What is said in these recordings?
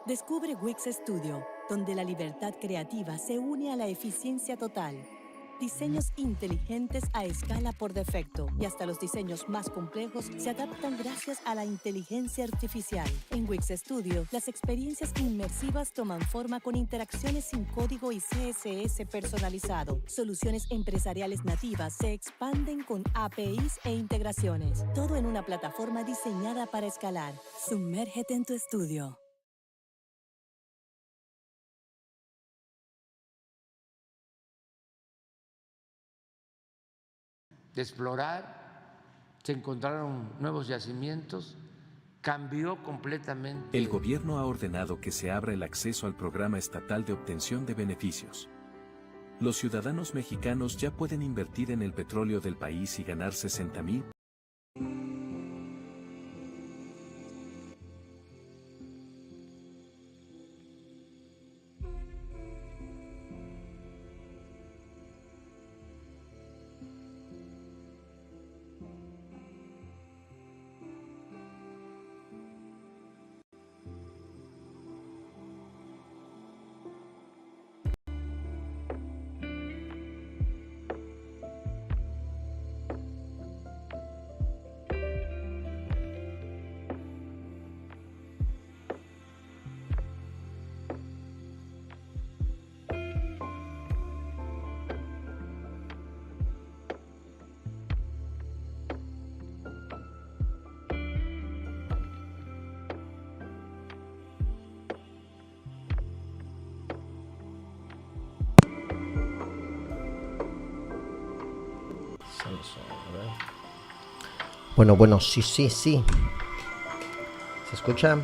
Descubre Wix Studio, donde la libertad creativa se une a la eficiencia total. Diseños inteligentes a escala por defecto y hasta los diseños más complejos se adaptan gracias a la inteligencia artificial. En Wix Studio, las experiencias inmersivas toman forma con interacciones sin código y CSS personalizado. Soluciones empresariales nativas se expanden con APIs e integraciones. Todo en una plataforma diseñada para escalar. Sumérgete en tu estudio. De explorar, se encontraron nuevos yacimientos, cambió completamente. El gobierno ha ordenado que se abra el acceso al programa estatal de obtención de beneficios. Los ciudadanos mexicanos ya pueden invertir en el petróleo del país y ganar 60,000. Bueno, sí. ¿Se escucha?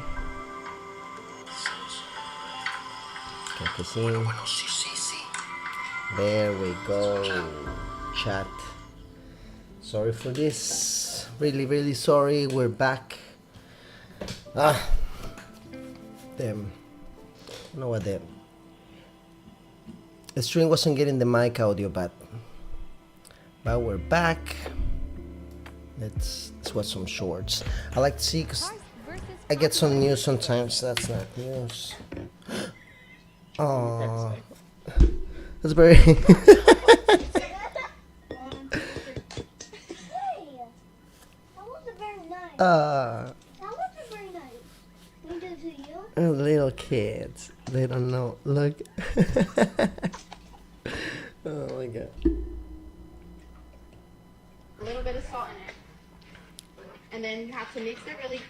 Creo que sí. There we go. Chat. Sorry for this. Really sorry. We're back. Damn. You know what, the stream wasn't getting the mic audio, but we're back. Let's watch some shorts. I like to see, because I get some news sometimes. That's not news. Oh, that's very. That wasn't very nice. That wasn't very nice. We did to you? Little kids, they don't know. Look. Oh my god. A little bit of salt in it. And then you have to mix it really.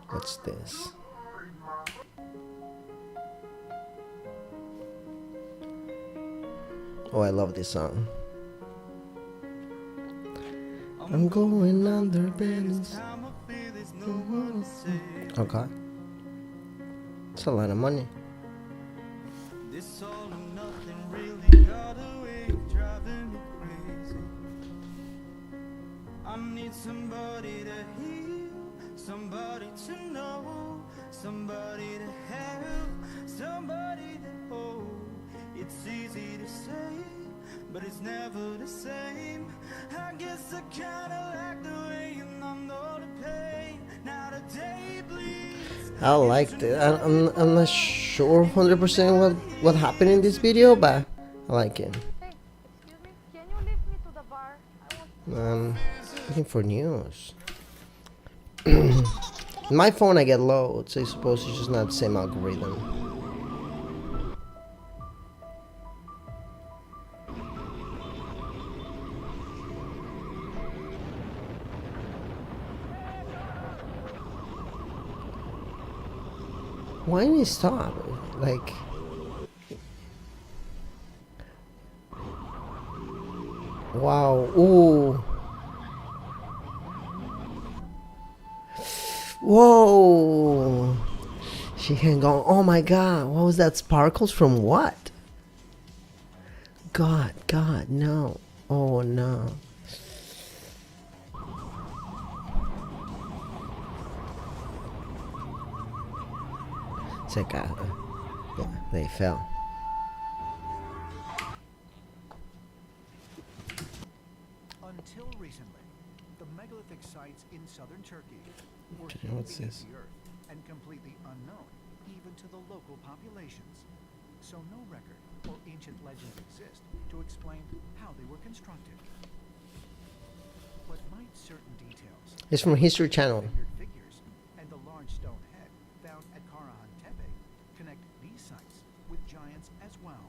What's this? Oh, I love this song. I'm going under balance. Okay. It's a lot of money. Somebody to heal, somebody to know, somebody to help, somebody to hold. It's easy to say, but it's never the same. I guess I kinda like the way you numb all the pain. Now the day bleeds. I liked it. I'm not sure 100% what happened in this video, but I like it. Hey, excuse me, can you lift me to the bar? I want Looking for news. My phone I get loads, so I suppose it's just not the same algorithm. Why didn't he stop? Like, wow, ooh. Whoa! She can go, oh my god, what was that? Sparkles from what? God, no. Oh no. Check out. Yeah, they fell. Until recently, the megalithic sites in southern Turkey were What's hidden this? beneath the earth and completely unknown even to the local populations. So no record or ancient legends exist to explain how they were constructed. But might certain details, It's from History Channel. fingered figures, and the large stone head found at Karahan Tepe connect these sites with giants as well?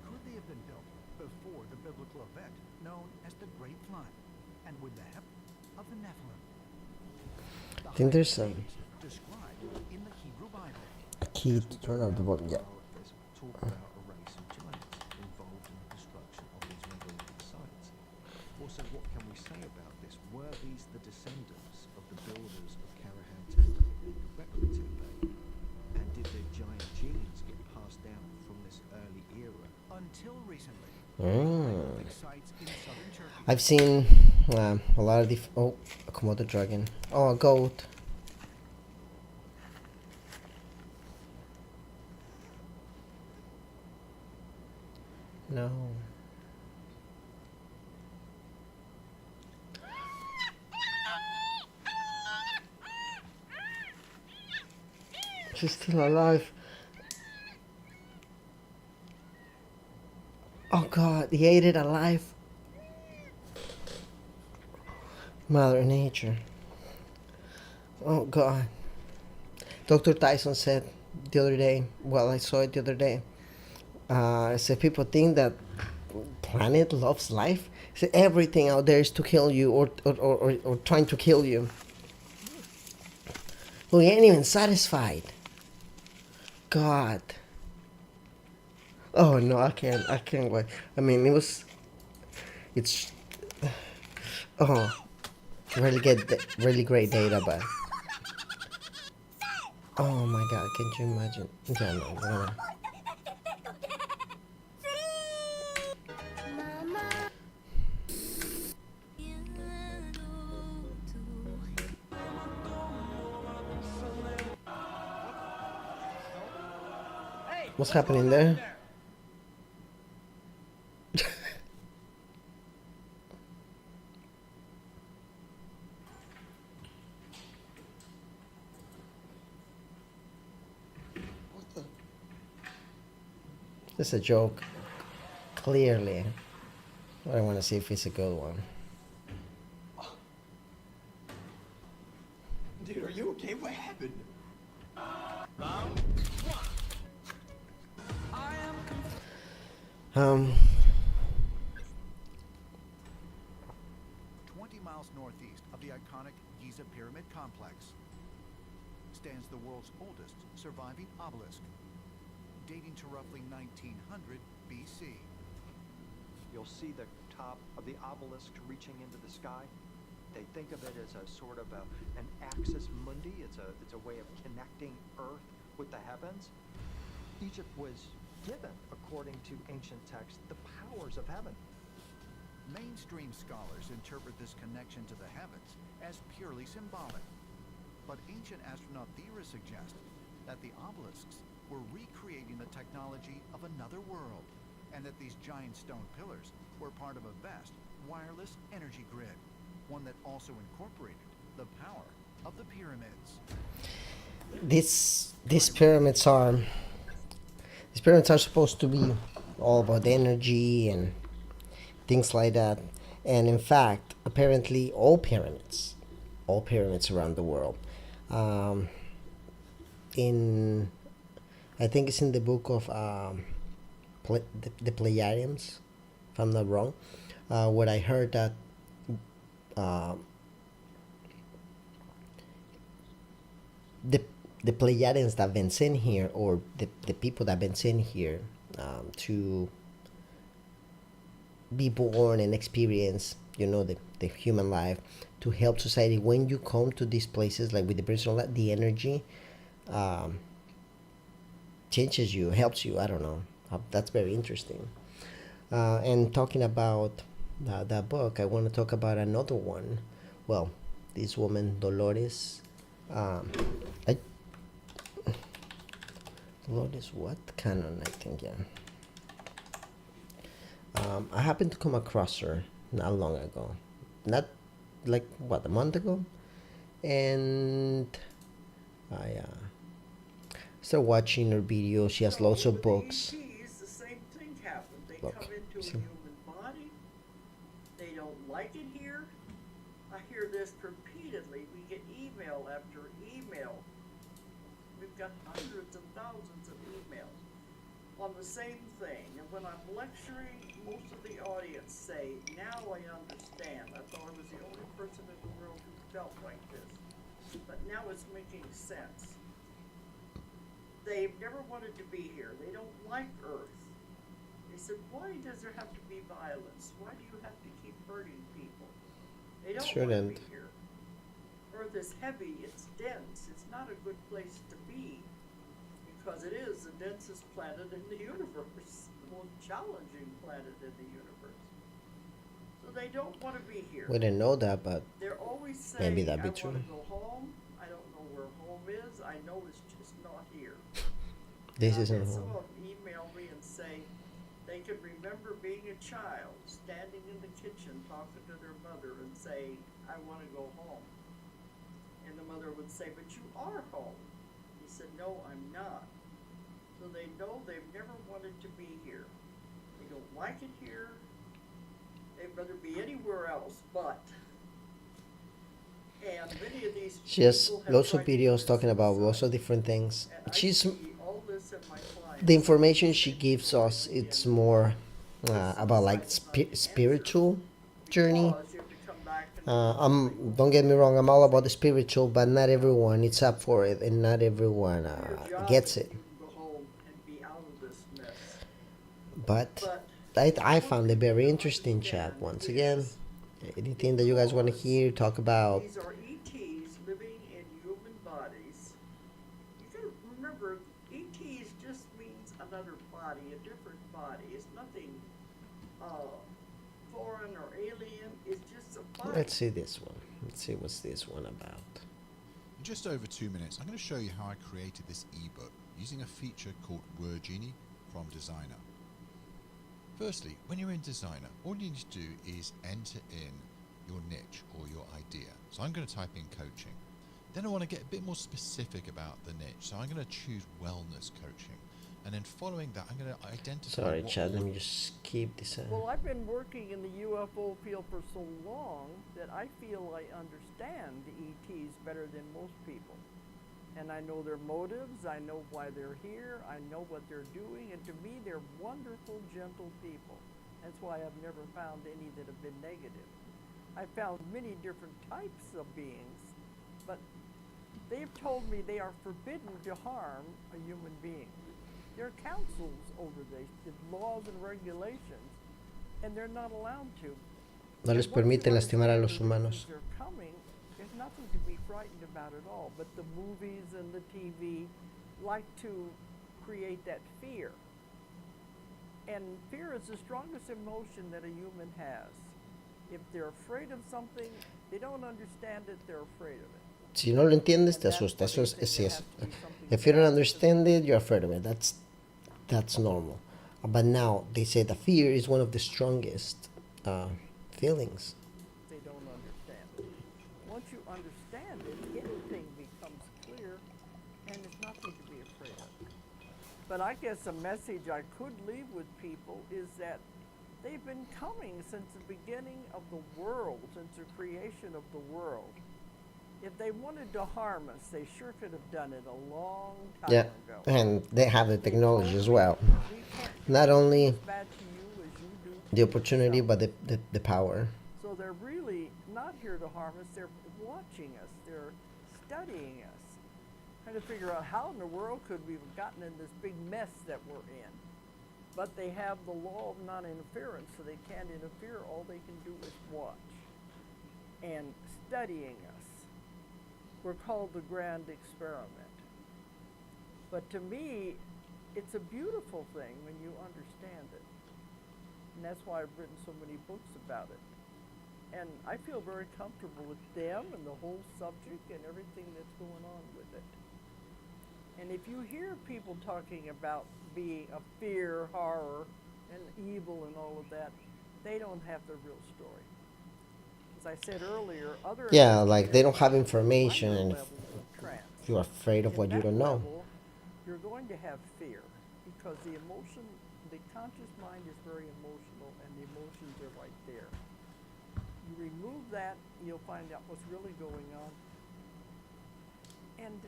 Could they have been built before the biblical event known as the Great Flood and with the help of the Nephilim? I think there's some Described in the Hebrew Bible. key to turn off the volume. Yeah. Talk about a race of giants involved in the construction of these megalithic sites. Also, what can we say about this? Were these the descendants of the builders of Karahan Tepe and Göbekli Tepe? And did their giant genes get passed down from this early era? Until recently, Mm. megalithic sites in southern Turkey I've seen a lot of oh, a Komodo dragon. Oh, a goat. No. She's still alive. Oh God, he ate it alive. Mother Nature. Oh God. Dr. Tyson said the other day, well, I saw it the other day. Said people think that planet loves life. Said everything out there is to kill you or trying to kill you. We ain't even satisfied. God. Oh no, I can't wait. I mean, it's really great data, but oh my God, can you imagine? Yeah, no, whatever. What's happening there? It's a joke. Clearly. I want to see if it's a good one. Dude, are you okay? What happened? Um, 20 miles northeast of the iconic Giza Pyramid Complex stands the world's oldest surviving obelisk, dating to roughly 1900 BC. You'll see the top of the obelisk reaching into the sky. They think of it as a sort of an axis mundi. It's a way of connecting Earth with the heavens. Egypt was given, according to ancient texts, the powers of heaven. Mainstream scholars interpret this connection to the heavens as purely symbolic. But ancient astronaut theorists suggest that the obelisks were recreating the technology of another world, and that these giant stone pillars were part of a vast wireless energy grid, one that also incorporated the power of the pyramids. These pyramids are supposed to be all about energy and things like that. And in fact, apparently all pyramids around the world, I think it's in the book of the Pleiadians, if I'm not wrong, where I heard that the Pleiadians that have been sent here, or the people that have been sent here to be born and experience, the human life, to help society. When you come to these places, like with the personal life, the energy changes you, helps you. I don't know. That's very interesting. And talking about that book, I want to talk about another one. Well, this woman, Dolores. Dolores what? Cannon, I think, yeah. I happened to come across her not long ago. Not like what, a month ago, and I started watching her videos. She has lots of books. ETs, the same thing happened. They Look, come into see. a human body. They don't like it here. I hear this repeatedly. We get email after email. We've got hundreds and thousands of emails on the same thing. And when I'm lecturing, most of the audience say, now I understand. I thought I was the only person in the world who felt like this. But now it's making sense. They've never wanted to be here. They don't like Earth. They said, why does there have to be violence? Why do you have to keep hurting people? They don't want to be here. Earth is heavy, it's dense, it's not a good place to be, because it is the densest planet in the universe, the most challenging planet in the universe. So they don't want to be here. We didn't know that, but they're always saying, maybe that'd be I true. want to go home, I don't know where home is, I know it's just not here. This isn't Some home. of them email me and say they can remember being a child, standing in the kitchen talking to their mother and saying, I want to go home. And the mother would say, but you are home. He said, no, I'm not. So they know they've never wanted to be here. They don't like it here. They'd rather be anywhere else, but. And many of these She has people have lots of tried to videos talking commit about suicide. lots of different things. And I She's see all this in my clients. the information she gives us. It's more about like spiritual journey. Because you have to come back and Don't get me wrong. I'm all about the spiritual, but not everyone is up for it, and not everyone gets it. you can go home and be out of this mess. But I found it very interesting, chat. Once again, anything that you guys want to hear, talk about. These are ETs living in human bodies. You gotta remember, ETs just means another body, a different body. It's nothing foreign or alien. It's just a body. Let's see this one. Let's see what's this one about. In just over 2 minutes, I'm going to show you how I created this ebook using a feature called Word Genie from Designer. Firstly, when you're in Designer, all you need to do is enter in your niche or your idea. So I'm going to type in coaching. Then I want to get a bit more specific about the niche. So I'm going to choose wellness coaching. And then following that, I'm going to identify. Sorry, chat. Let me just skip this. Well, I've been working in the UFO field for so long that I feel I understand the ETs better than most people. And I know their motives, I know why they're here, I know what they're doing, and to me they're wonderful, gentle people. That's why I've never found any that have been negative. I found many different types of beings, but they've told me they are forbidden to harm a human being. There are councils over this, laws and regulations, and they're not allowed to. No les permiten lastimar a los humanos. They're coming. There's nothing to be frightened about at all, but the movies and the TV like to create that fear. And fear is the strongest emotion that a human has. If they're afraid of something, they don't understand it, they're afraid of it. Si no lo entiendes, te asusta. Eso es eso. If you don't understand it, you're afraid of it. That's normal. But now they say the fear is one of the strongest feelings. They don't understand it. Once you understand it, anything becomes clear, and it's nothing to be afraid of. But I guess a message I could leave with people is that they've been coming since the beginning of the world, since the creation of the world. If they wanted to harm us, they sure could have done it a long time ago. And they have the technology as well. Not only the opportunity, but the power. So they're really not here to harm us. They're watching us. They're studying us, trying to figure out how in the world could we have gotten in this big mess that we're in. But they have the law of non-interference, so they can't interfere. All they can do is watch and studying us. We're called the grand experiment. But to me, it's a beautiful thing when you understand it. And that's why I've written so many books about it. And I feel very comfortable with them and the whole subject and everything that's going on with it. And if you hear people talking about being a fear, horror, and evil and all of that, they don't have the real story. As I said earlier, other Yeah, like they don't have investigators have information, minor and levels of trance. if you're afraid of In what you that don't know. level, you're going to have fear because the conscious mind is very emotional, and the emotions are right there. You remove that, you'll find out what's really going on. And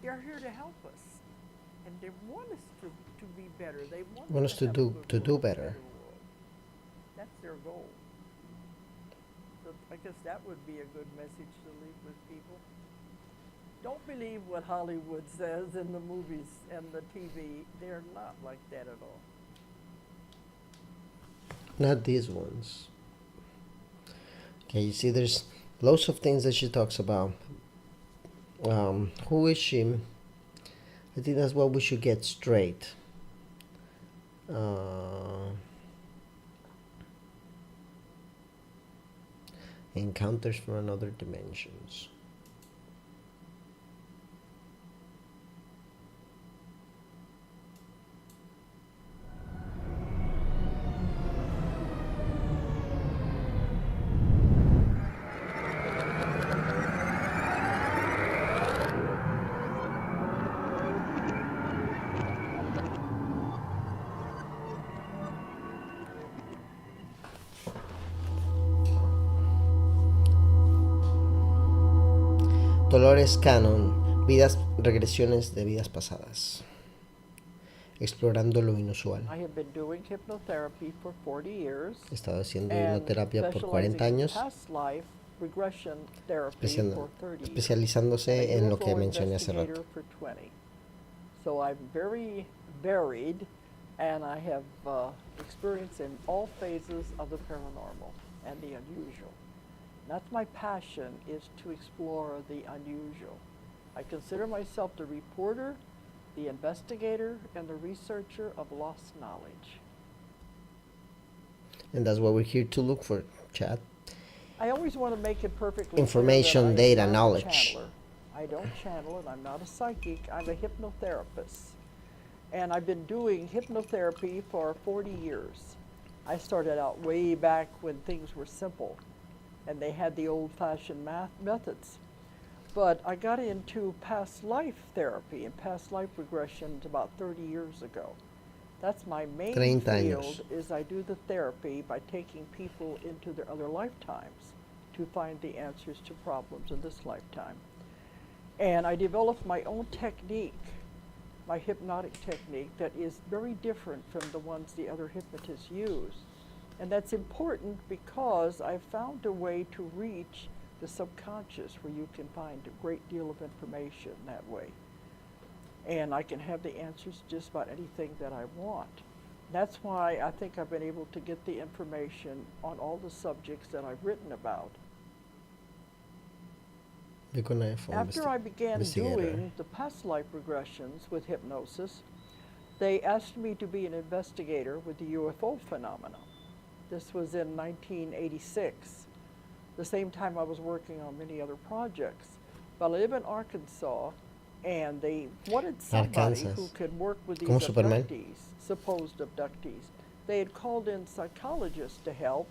they're here to help us. And they want us to be better. They want us to have a good world, a better world. That's their goal. So I guess that would be a good message to leave with people. Don't believe what Hollywood says in the movies and the TV. They're not like that at all. Not these ones. Okay, you see, there's lots of things that she talks about. Who is she? I think that's what we should get straight. Encounters from another dimensions. Dolores Cannon, regresiones de vidas pasadas, explorando lo inusual. I have been doing hypnotherapy for 40 years. He estado haciendo hipnoterapia por 40 años, past life regression therapy for 30 years. especializándose en lo que mencioné hace rato. For 20. So I'm very varied, and I have experience in all phases of the paranormal and the unusual. That's my passion, is to explore the unusual. I consider myself the reporter, the investigator, and the researcher of lost knowledge. And that's what we're here to look for, Chad. I always want to make it perfectly information, clear that data, I'm not knowledge. a channeler. I don't channel, and I'm not a psychic. I'm a hypnotherapist. And I've been doing hypnotherapy for 40 years. I started out way back when things were simple, and they had the old-fashioned methods. But I got into past life therapy and past life regressions about 30 years ago. That's my main field, is I do the therapy by taking people into their other lifetimes to find the answers to problems in this lifetime. And I developed my own technique, my hypnotic technique, that is very different from the ones the other hypnotists use. And that's important because I've found a way to reach the subconscious where you can find a great deal of information that way. And I can have the answers to just about anything that I want. That's why I think I've been able to get the information on all the subjects that I've written about. After I began doing the past life regressions with hypnosis, they asked me to be an investigator with the UFO phenomena. This was in 1986, the same time I was working on many other projects. But I live in Arkansas, and they wanted somebody who could work with these abductees, supposed abductees. They had called in psychologists to help.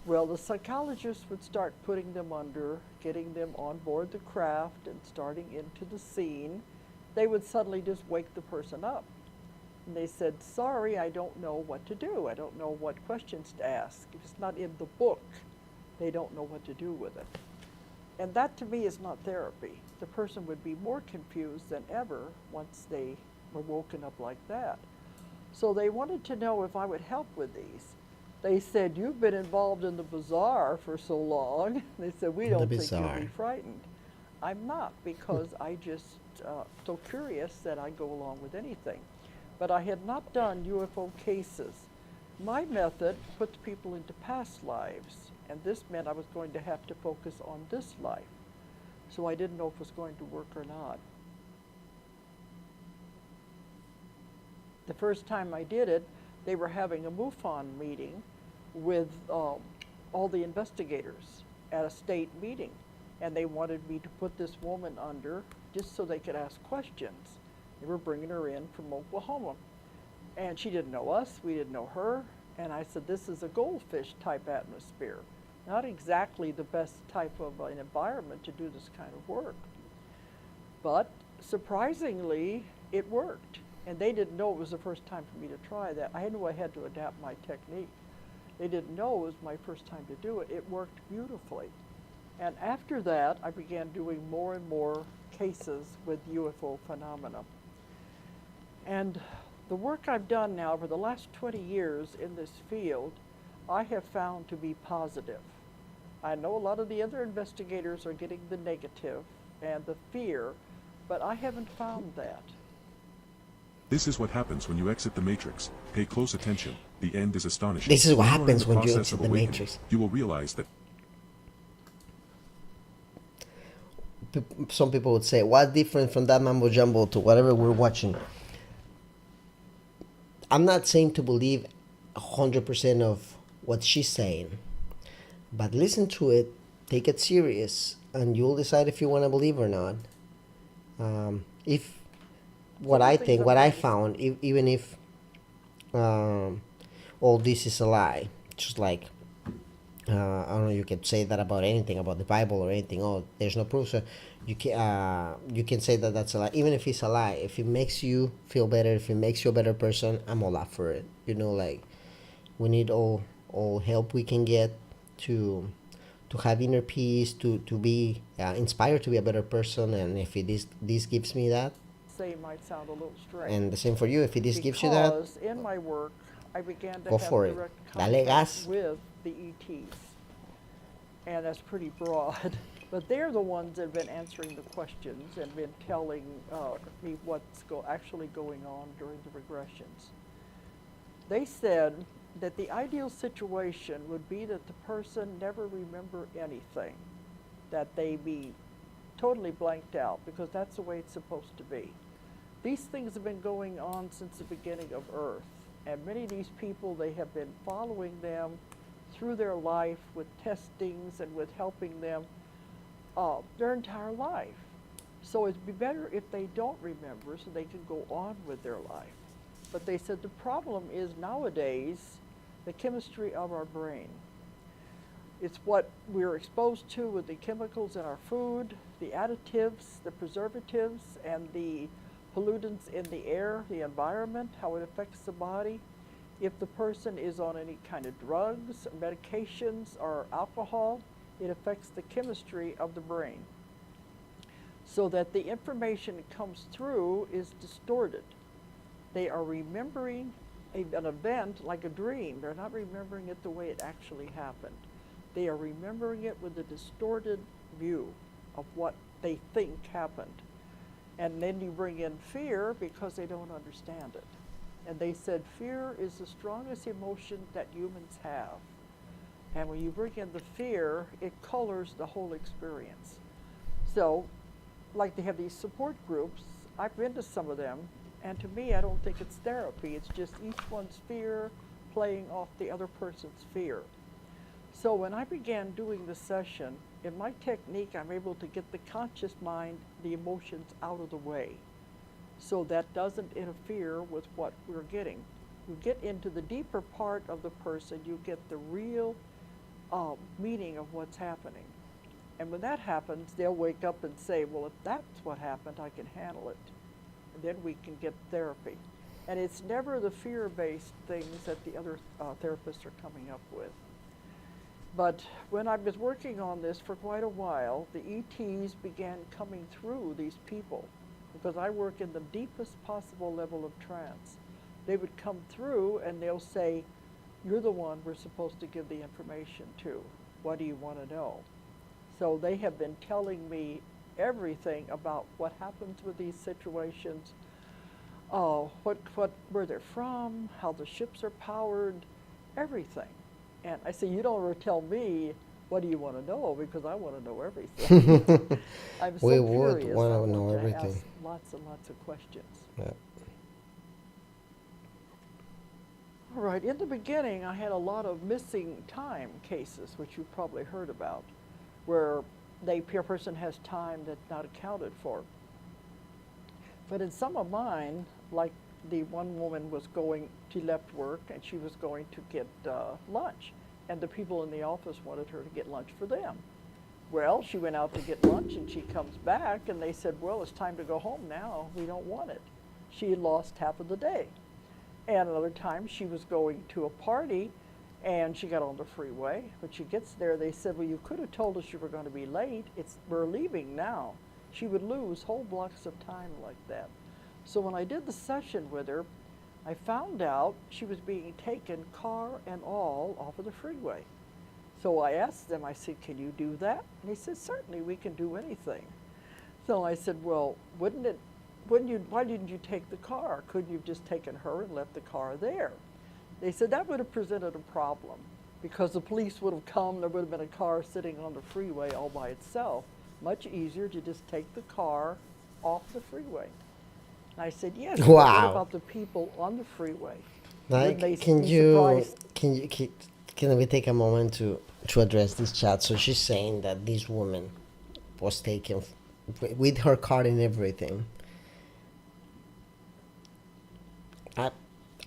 Well, the psychologists would start putting them under, getting them on board the craft and starting into the scene. They would suddenly just wake the person up. And they said, sorry, I don't know what to do. I don't know what questions to ask. If it's not in the book, they don't know what to do with it. And that to me is not therapy. The person would be more confused than ever once they were woken up like that. So they wanted to know if I would help with these. They said, you've been involved in the bizarre for so long. They said, we don't think you'll be frightened. I'm not, because I just so curious that I go along with anything. But I had not done UFO cases. My method puts people into past lives, and this meant I was going to have to focus on this life. So I didn't know if it was going to work or not. The first time I did it, they were having a MUFON meeting with all the investigators at a state meeting. And they wanted me to put this woman under just so they could ask questions. They were bringing her in from Oklahoma. And she didn't know us, we didn't know her. And I said, this is a goldfish type atmosphere. not exactly the best type of an environment to do this kind of work. But surprisingly, it worked. And they didn't know it was the first time for me to try that. I knew I had to adapt my technique. They didn't know it was my first time to do it. It worked beautifully. And after that, I began doing more and more cases with UFO phenomena. And the work I've done now for the last 20 years in this field, I have found to be positive. I know a lot of the other investigators are getting the negative and the fear, but I haven't found that. This is what happens when you exit the Matrix. Pay close attention. The end is astonishing. This is what When you are in happens the when you process exit of the awakening, Matrix. You will realize that Some people would say, what's different from that mambo jumbo to whatever we're watching? I'm not saying to believe 100% of what she's saying, but listen to it, take it serious, and you'll decide if you want to believe or not. If what I think, what I found, even if all this is a lie, just like I don't know, you can say that about anything, about the Bible or anything. Oh, there's no proof, so you can say that that's a lie, even if it's a lie. If it makes you feel better, if it makes you a better person, I'm all up for it. You know, like we need all help we can get to have inner peace, to be inspired to be a better person, and if this gives me that, Say might sound a little strange. and the same for you, if this gives you that, Because in my work, I began to go have for it. direct Dale contact gas. with the ETs, and that's pretty broad. But they're the ones that have been answering the questions and been telling me what's actually going on during the regressions. They said that the ideal situation would be that the person never remember anything, that they be totally blanked out, because that's the way it's supposed to be. These things have been going on since the beginning of Earth, and many of these people, they have been following them through their life with testings and with helping them their entire life. So it'd be better if they don't remember so they can go on with their life. But they said the problem is nowadays the chemistry of our brain. It's what we're exposed to with the chemicals in our food, the additives, the preservatives, and the pollutants in the air, the environment, how it affects the body. If the person is on any kind of drugs, medications, or alcohol, it affects the chemistry of the brain, so that the information that comes through is distorted. They are remembering an event like a dream. They're not remembering it the way it actually happened. They are remembering it with a distorted view of what they think happened. And then you bring in fear because they don't understand it. And they said fear is the strongest emotion that humans have. And when you bring in the fear, it colors the whole experience. So, like they have these support groups, I've been to some of them, and to me, I don't think it's therapy. It's just each one's fear playing off the other person's fear. So when I began doing the session, in my technique, I'm able to get the conscious mind, the emotions out of the way, so that doesn't interfere with what we're getting. You get into the deeper part of the person, you get the real meaning of what's happening. And when that happens, they'll wake up and say, well, if that's what happened, I can handle it. And then we can get therapy. And it's never the fear-based things that the other therapists are coming up with. But when I was working on this for quite a while, the ETs began coming through these people, because I work in the deepest possible level of trance. They would come through and they'll say, you're the one we're supposed to give the information to. What do you want to know? So they have been telling me everything about what happens with these situations, where they're from, how the ships are powered, everything. And I say, you don't ever tell me, what do you want to know? Because I want to know everything. I'm so we curious. would want I to know want everything. ask lots and lots of questions. Yeah. All right, in the beginning, I had a lot of missing time cases, which you've probably heard about, where a person has time that's not accounted for. But in some of mine, like the one woman was she left work and she was going to get lunch. and the people in the office wanted her to get lunch for them. Well, she went out to get lunch, and she comes back, and they said, well, it's time to go home now. We don't want it. She had lost half of the day. And another time, she was going to a party, and she got on the freeway. When she gets there, they said, well, you could have told us you were going to be late. We're leaving now. She would lose whole blocks of time like that. So when I did the session with her, I found out she was being taken, car and all, off of the freeway. So I asked them, I said, can you do that? And they said, certainly, we can do anything. So I said, well, why didn't you take the car? Couldn't you have just taken her and left the car there? They said that would have presented a problem because the police would have come, there would have been a car sitting on the freeway all by itself. Much easier to just take the car off the freeway. And I said, yes, wow. What about the people on the freeway? Like, can we take a moment to address this chat? So she's saying that this woman was taken with her car and everything.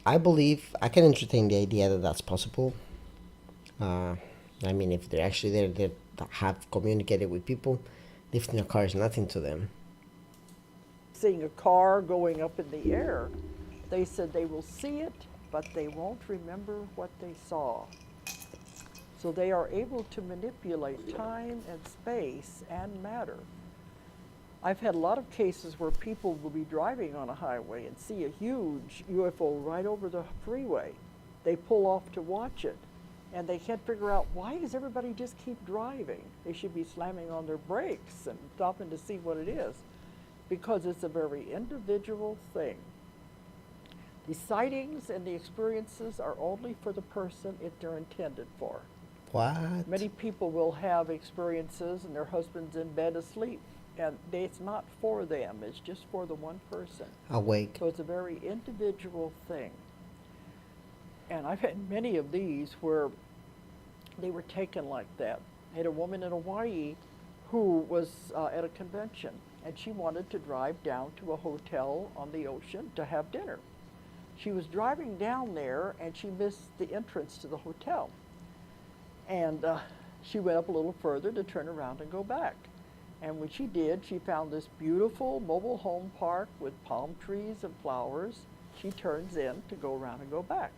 I believe I can entertain the idea that that's possible. I mean, if they're actually there, they have communicated with people, lifting a car is nothing to them. Seeing a car going up in the air, they said they will see it, but they won't remember what they saw. So they are able to manipulate time and space and matter. I've had a lot of cases where people will be driving on a highway and see a huge UFO right over the freeway. They pull off to watch it, and they can't figure out, why does everybody just keep driving? They should be slamming on their brakes and stopping to see what it is, because it's a very individual thing. The sightings and the experiences are only for the person they're intended for. What? Many people will have experiences and their husband's in bed asleep, and it's not for them, it's just for the one person. Awake. So it's a very individual thing. And I've had many of these where they were taken like that. I had a woman in Hawaii who was at a convention, and she wanted to drive down to a hotel on the ocean to have dinner. She was driving down there, and she missed the entrance to the hotel. And she went up a little further to turn around and go back. And when she did, she found this beautiful mobile home park with palm trees and flowers. She turns in to go around and go back.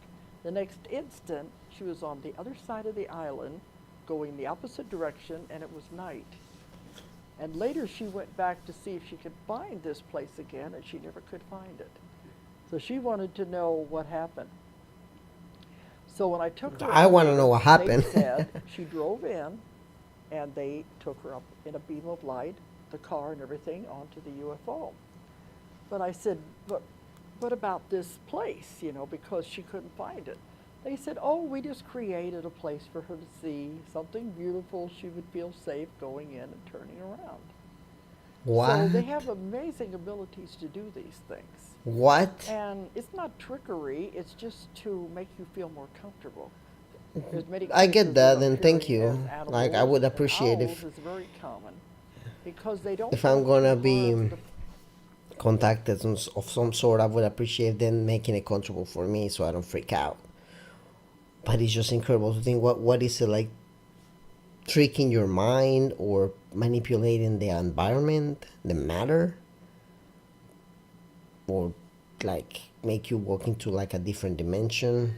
The next instant, she was on the other side of the island, going the opposite direction, and it was night. And later she went back to see if she could find this place again, and she never could find it. So she wanted to know what happened. So when I took her, I want to know what happened. They said she drove in, and they took her up in a beam of light, the car and everything, onto the UFO. But I said, but what about this place, you know, because she couldn't find it. They said, oh, we just created a place for her to see, something beautiful, she would feel safe going in and turning around. What? So they have amazing abilities to do these things. What? And it's not trickery, it's just to make you feel more comfortable. There's many I get that, and thank appearing you. as Like, I animals, would and appreciate owls if is very common because they don't if I'm want gonna to be harm the contacted of some sort, I would appreciate them making it comfortable for me so I don't freak out. But it's just incredible to think, what is it like, tricking your mind or manipulating the environment, the matter, or like make you walk into like a different dimension.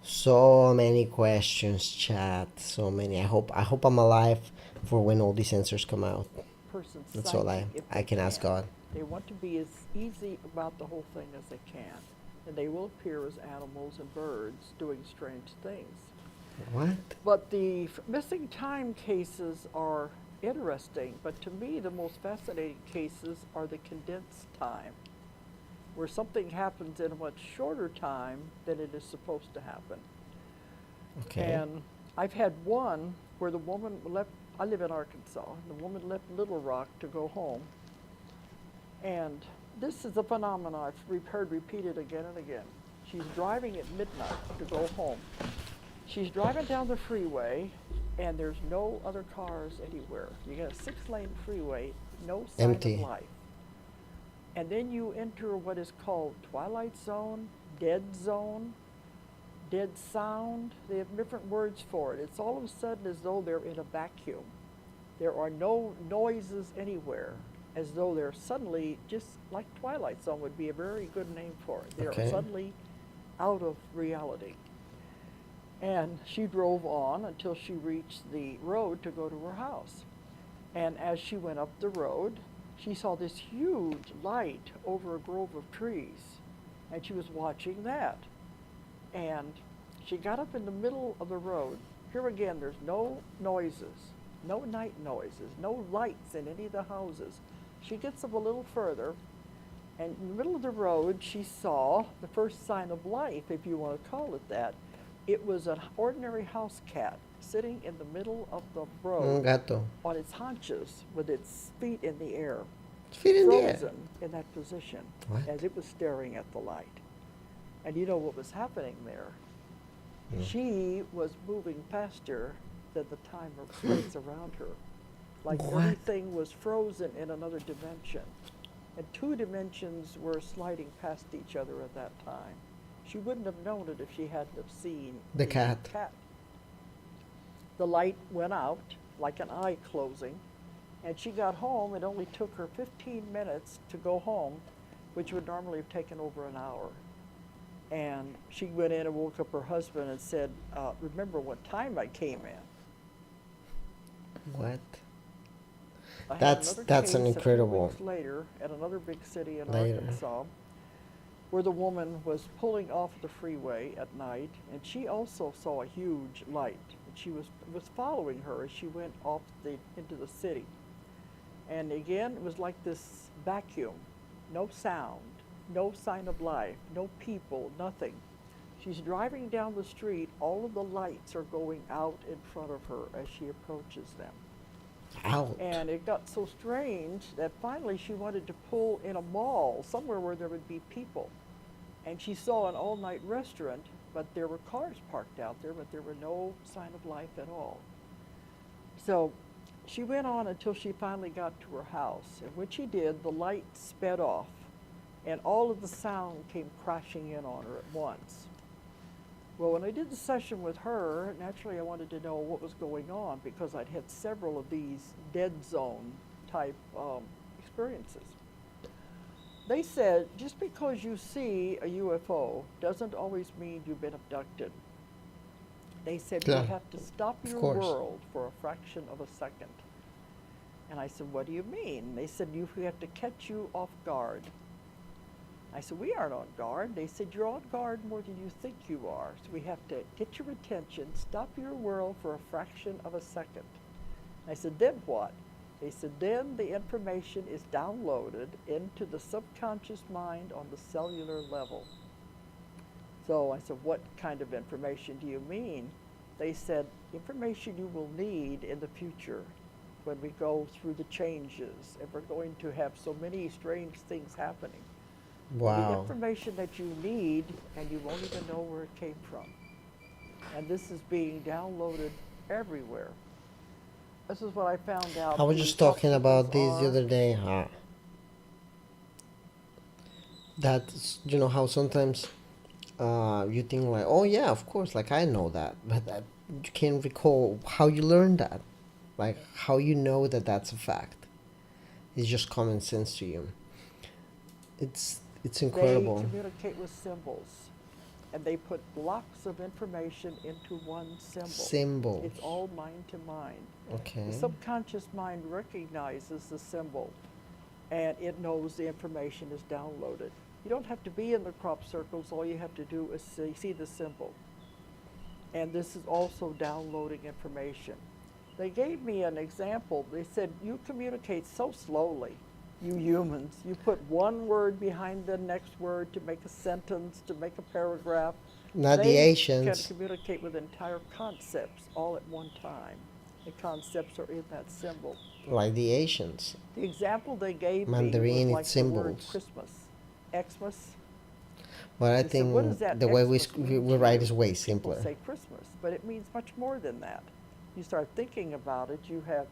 So many questions, chat, so many. I hope I'm alive for when all these answers come out. person's That's all psyche if I they can ask God. They want to be as easy about the whole thing as they can. And they will appear as animals and birds doing strange things. What? But the missing time cases are interesting, but to me the most fascinating cases are the condensed time, where something happens in a much shorter time than it is supposed to happen. Okay. And I've had one where the woman left, I live in Arkansas, and the woman left Little Rock to go home. And this is a phenomenon I've heard repeated again and again. She's driving at midnight to go home. She's driving down the freeway, and there's no other cars anywhere. You got a 6-lane freeway, no sign Empty. of life. And then you enter what is called twilight zone, dead zone, dead sound. They have different words for it. It's all of a sudden as though they're in a vacuum. There are no noises anywhere, as though they're suddenly, just like Twilight Zone would be a very good name for it. They're Okay. suddenly out of reality. And she drove on until she reached the road to go to her house. And as she went up the road, she saw this huge light over a grove of trees. And she was watching that. And she got up in the middle of the road. Here again, there's no noises, no night noises, no lights in any of the houses. She gets up a little further, and in the middle of the road, she saw the first sign of life, if you want to call it that. It was an ordinary house cat sitting in the middle of the road gato. on its haunches with its feet in the air, Feet in the air. frozen in that position What? as it was staring at the light. And you know what was happening there? No. She was moving faster than the time of space around her. Like What? everything was frozen in another dimension. And two dimensions were sliding past each other at that time. She wouldn't have known it if she hadn't have seen The cat. The light went out like an eye closing, and she got home. It only took her 15 minutes to go home, which would normally have taken over an hour. And she went in and woke up her husband and said, remember what time I came in? What? I had That's another that's case an a few incredible. weeks later at another big city in Later. Arkansas, where the woman was pulling off the freeway at night, and she also saw a huge light. And she was following her as she went off into the city. And again, it was like this vacuum, no sound, no sign of life, no people, nothing. She's driving down the street. All of the lights are going out in front of her as she approaches them. Out. And it got so strange that finally she wanted to pull in a mall, somewhere where there would be people. And she saw an all-night restaurant, but there were cars parked out there, but there were no sign of life at all. So she went on until she finally got to her house. And when she did, the light sped off, and all of the sound came crashing in on her at once. Well, when I did the session with her, naturally I wanted to know what was going on because I'd had several of these dead zone type experiences. They said, just because you see a UFO doesn't always mean you've been abducted. They said, you Yeah, have to stop of your course. world for a fraction of a second. And I said, what do you mean? They said, we have to catch you off guard. I said, we aren't on guard. They said, you're on guard more than you think you are. So we have to get your attention, stop your world for a fraction of a second. I said, then what? They said, then the information is downloaded into the subconscious mind on the cellular level. So I said, what kind of information do you mean? They said, information you will need in the future when we go through the changes, and we're going to have so many strange things happening. The Wow. information that you need, and you won't even know where it came from. And this is being downloaded everywhere. This is what I found out. I was these just talking about this obstacles the are. other day. That you know how sometimes you think like, oh yeah, of course, like I know that, but you can't recall how you learned that, like how you know that that's a fact. It's just common sense to you. It's incredible. They communicate with symbols, and they put blocks of information into one symbol. Symbols. It's all mind to mind. Okay. The subconscious mind recognizes the symbol, and it knows the information is downloaded. You don't have to be in the crop circles. All you have to do is see the symbol. And this is also downloading information. They gave me an example. They said, you communicate so slowly, you humans. You put one word behind the next word to make a sentence, to make a paragraph. Not the They Asians. can communicate with entire concepts all at one time. The concepts are in that symbol. Like the Asians. The example they gave Mandarin, me was like it's the word symbols. Christmas, Xmas. But I They said, "What does think that the way Xmas mean we to write you?" is way People simpler. say Christmas, but it means much more than that. You start thinking about it, you have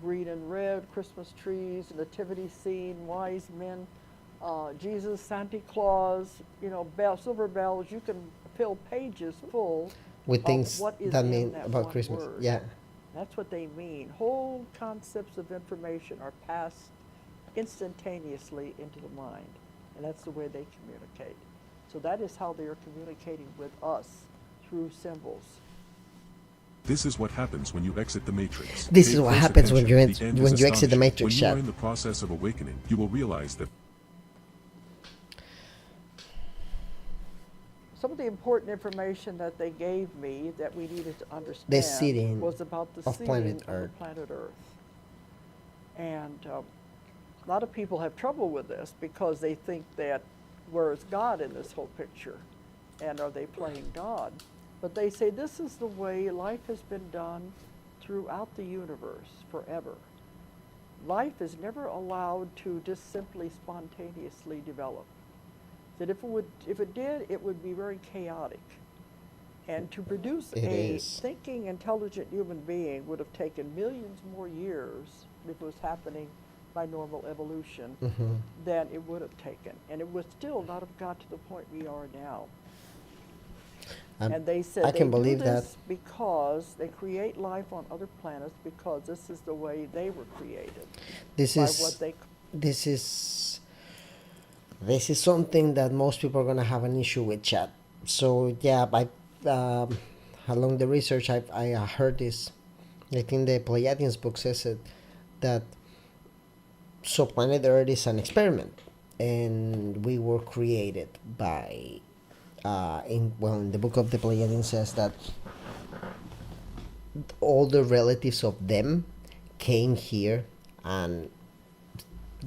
green and red, Christmas trees, nativity scene, wise men, Jesus, Santa Claus, you know, silver bells. You can fill pages full with of things what is that in mean that about one Christmas. word. Yeah. That's what they mean. Whole concepts of information are passed instantaneously into the mind, and that's the way they communicate. So that is how they are communicating with us, through symbols. This is what happens when you exit the matrix. This Pay is what close happens when attention. you The end is exit the astonishing. matrix, When you Chad. are in the process of awakening, you will realize that Some of the important information that they gave me that we needed to The understand seeding was about the of seeding planet of Earth. the planet Earth. And a lot of people have trouble with this because they think that where is God in this whole picture? And are they playing God? But they say this is the way life has been done throughout the universe forever. Life is never allowed to just simply spontaneously develop. That if it did, it would be very chaotic. And to produce It a is. thinking, intelligent human being would have taken millions more years if it was happening by normal evolution than it would have taken. And it would still not have got to the point we are now. And they said I can they believe do that. this because they create life on other planets because this is the way they were created. This by is what they this is something that most people are gonna have an issue with, Chad. So yeah, along the research, I heard this. I think the Pleiadians book says it, that so planet Earth is an experiment, and we were created by in the book of the Pleiadians says that all the relatives of them came here and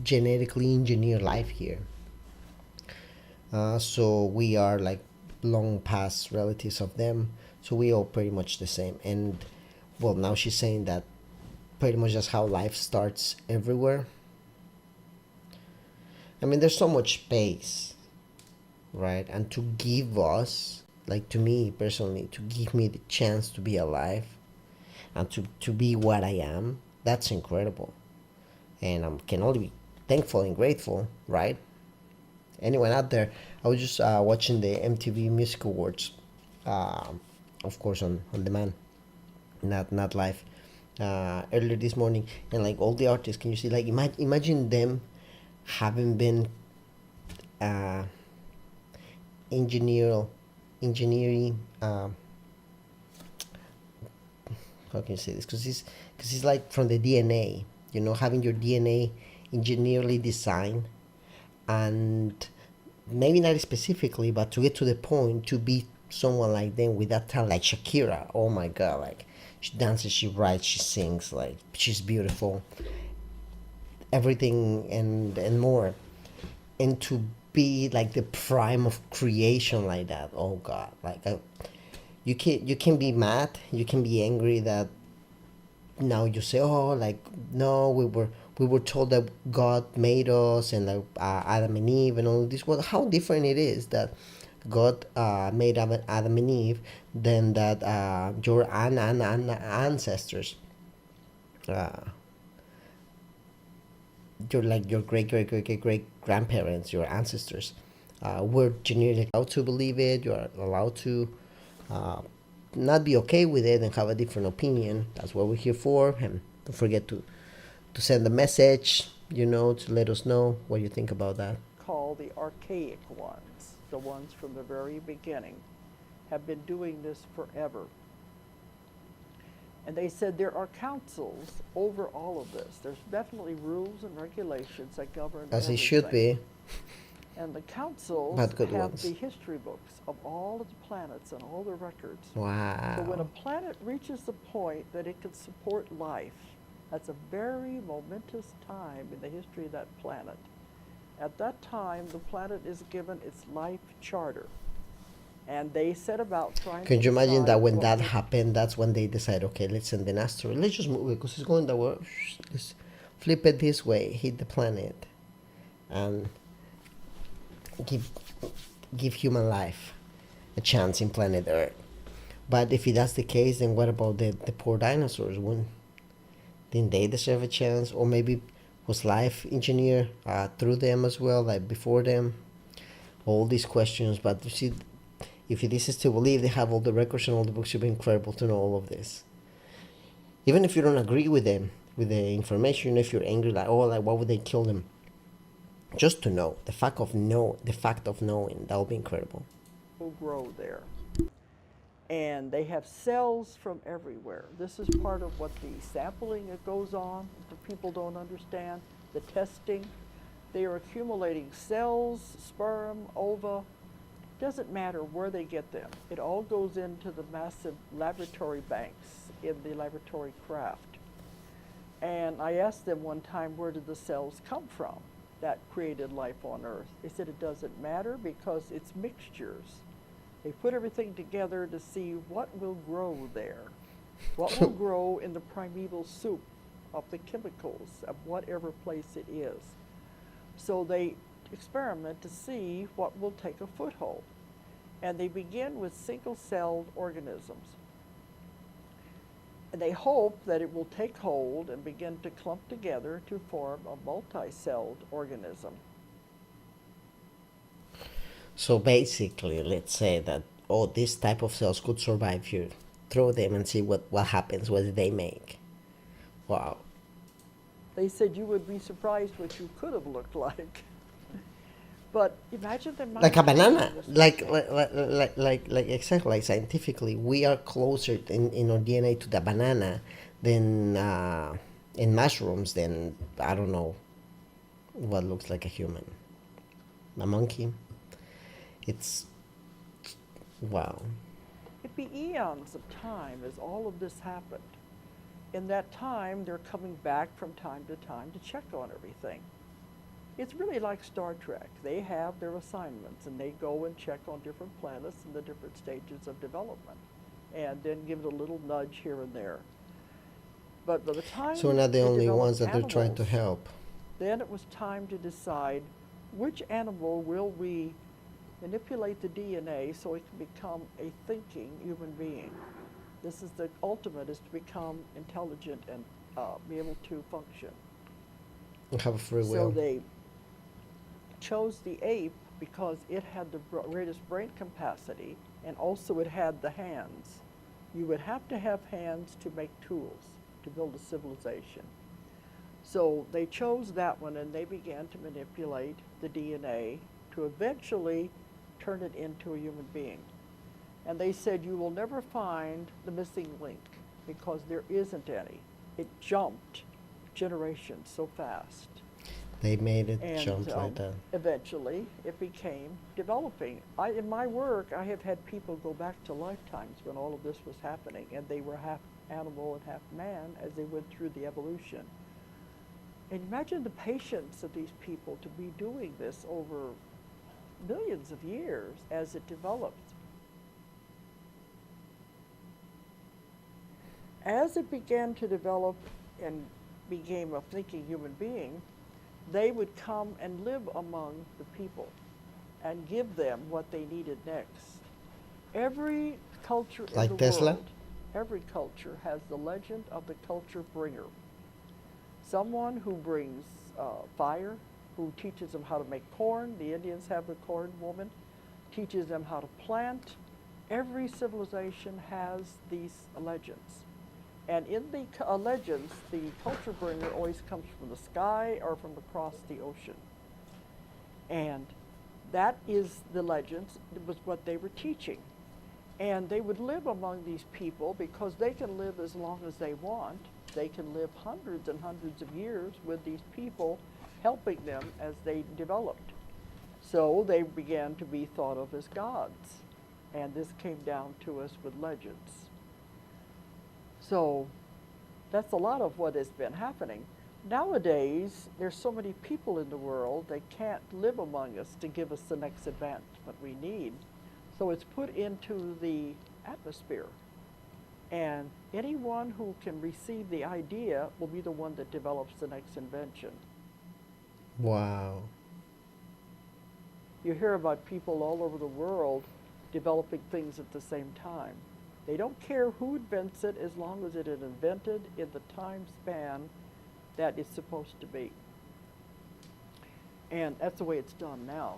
genetically engineer life here. So we are like long past relatives of them. So we all pretty much the same. And well, now she's saying that pretty much that's how life starts everywhere. I mean, there's so much space, right? And to give us, like to me personally, to give me the chance to be alive and to be what I am, that's incredible. And I can only be thankful and grateful, right? Anyone out there? I was just watching the MTV Music Awards, of course on demand, not live, earlier this morning, and like all the artists, can you see, like imagine them having been engineering how can you say this, because it's like from the DNA, having your DNA engineerly designed, and maybe not specifically, but to get to the point to be someone like them with that talent, like Shakira. Oh my god, like she dances, she writes, she sings, like she's beautiful, everything and more, and to be like the prime of creation like that. Oh god, like you can be mad, you can be angry that now you say, oh, like no, we were told that God made us, and like Adam and Eve and all this. Well, how different it is that God made Adam and Eve than that your ancestors, your great grandparents, your ancestors, were genetically allowed to believe it. You are allowed to not be okay with it and have a different opinion. That's what we're here for. And don't forget to send a message, to let us know what you think about that. Call the archaic ones, the ones from the very beginning, have been doing this forever. And they said there are councils over all of this. There's definitely rules and regulations that govern as everything. it should be. And the councils But good have ones. the history books of all of the planets and all the records. Wow. So when a planet reaches the point that it can support life, that's a very momentous time in the history of that planet. At that time, the planet is given its life charter. And they set about trying Can to you imagine decide that when what that would- happened, that's when they decide, okay, let's send an asteroid. Let's just move it because it's going that way. Let's flip it this way, hit the planet, and give human life a chance in planet Earth. But if that's the case, then what about the poor dinosaurs? Didn't they deserve a chance? Or maybe was life engineered through them as well, like before them? All these questions. But you see, If this is to believe, they have all the records and all the books. It would be incredible to know all of this. Even if you don't agree with them, with the information, if you're angry, like, oh, like, why would they kill them? Just to know, the fact of knowing, that would be incredible. Will grow there. And they have cells from everywhere. This is part of what the sampling that goes on, that people don't understand, the testing. They are accumulating cells, sperm, ova. Doesn't matter where they get them. It all goes into the massive laboratory banks in the laboratory craft. And I asked them one time, where did the cells come from that created life on Earth? They said it doesn't matter because it's mixtures. They put everything together to see what will grow there, what will grow in the primeval soup of the chemicals of whatever place it is. So they experiment to see what will take a foothold. And they begin with single-celled organisms. And they hope that it will take hold and begin to clump together to form a multi-celled organism. So basically, let's say that, oh, this type of cells could survive here. Throw them and see what happens, what they make. Wow. They said you would be surprised what you could have looked like. But imagine them like a banana, like exactly, like scientifically, we are closer in our DNA to the banana than in mushrooms than, I don't know, what looks like a human, a monkey. It's, wow. It'd be eons of time as all of this happened. In that time, they're coming back from time to time to check on everything. It's really like Star Trek. They have their assignments, and they go and check on different planets and the different stages of development, and then give it a little nudge here and there. But by the time so we're not the only ones that they're trying to help. Then it was time to decide which animal will we manipulate the DNA so it can become a thinking human being. This is the ultimate, is to become intelligent and be able to function. And have a free will. So they chose the ape because it had the greatest brain capacity, and also it had the hands. You would have to have hands to make tools, to build a civilization. So they chose that one, and they began to manipulate the DNA to eventually turn it into a human being. And they said, you will never find the missing link because there isn't any. It jumped generations so fast. They made it And jump like that. eventually it became developing. In my work, I have had people go back to lifetimes when all of this was happening, and they were half animal and half man as they went through the evolution. And imagine the patience of these people to be doing this over millions of years as it developed. As it began to develop and became a thinking human being, they would come and live among the people and give them what they needed next. Every culture in the Tesla? world, every culture has the legend of the culture bringer. Someone who brings fire, who teaches them how to make corn. The Indians have the corn woman, teaches them how to plant. Every civilization has these legends. And in the legends, the culture bringer always comes from the sky or from across the ocean. And that is the legends. It was what they were teaching. And they would live among these people because they can live as long as they want. They can live hundreds and hundreds of years with these people helping them as they developed. So they began to be thought of as gods. And this came down to us with legends. So that's a lot of what has been happening. Nowadays, there's so many people in the world, they can't live among us to give us the next advancement we need. So it's put into the atmosphere. And anyone who can receive the idea will be the one that develops the next invention. Wow. You hear about people all over the world developing things at the same time. They don't care who invents it as long as it is invented in the time span that it's supposed to be. And that's the way it's done now.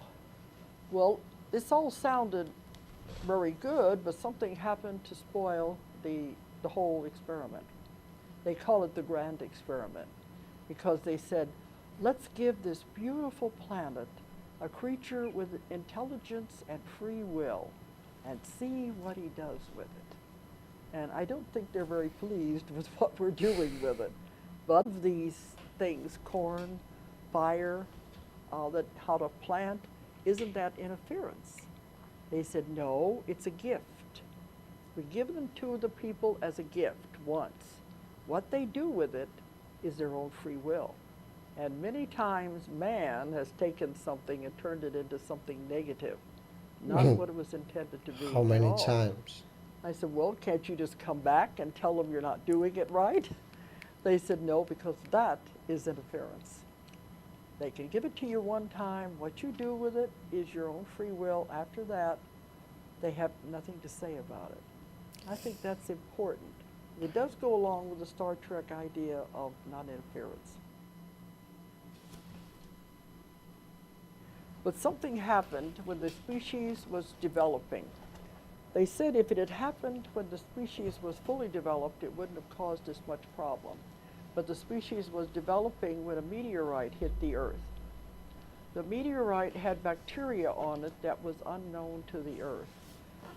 Well, this all sounded very good, but something happened to spoil the whole experiment. They call it the grand experiment because they said, let's give this beautiful planet a creature with intelligence and free will and see what he does with it. And I don't think they're very pleased with what we're doing with it. But of these things, corn, fire, that how to plant, isn't that interference? They said, no, it's a gift. We give them to the people as a gift once. What they do with it is their own free will. And many times man has taken something and turned it into something negative, not what it was intended to be. How many at all. times? I said, well, can't you just come back and tell them you're not doing it right? They said, no, because that is interference. They can give it to you one time. What you do with it is your own free will. After that, they have nothing to say about it. I think that's important. It does go along with the Star Trek idea of non-interference. But something happened when the species was developing. They said if it had happened when the species was fully developed, it wouldn't have caused us much problem. But the species was developing when a meteorite hit the Earth. The meteorite had bacteria on it that was unknown to the Earth.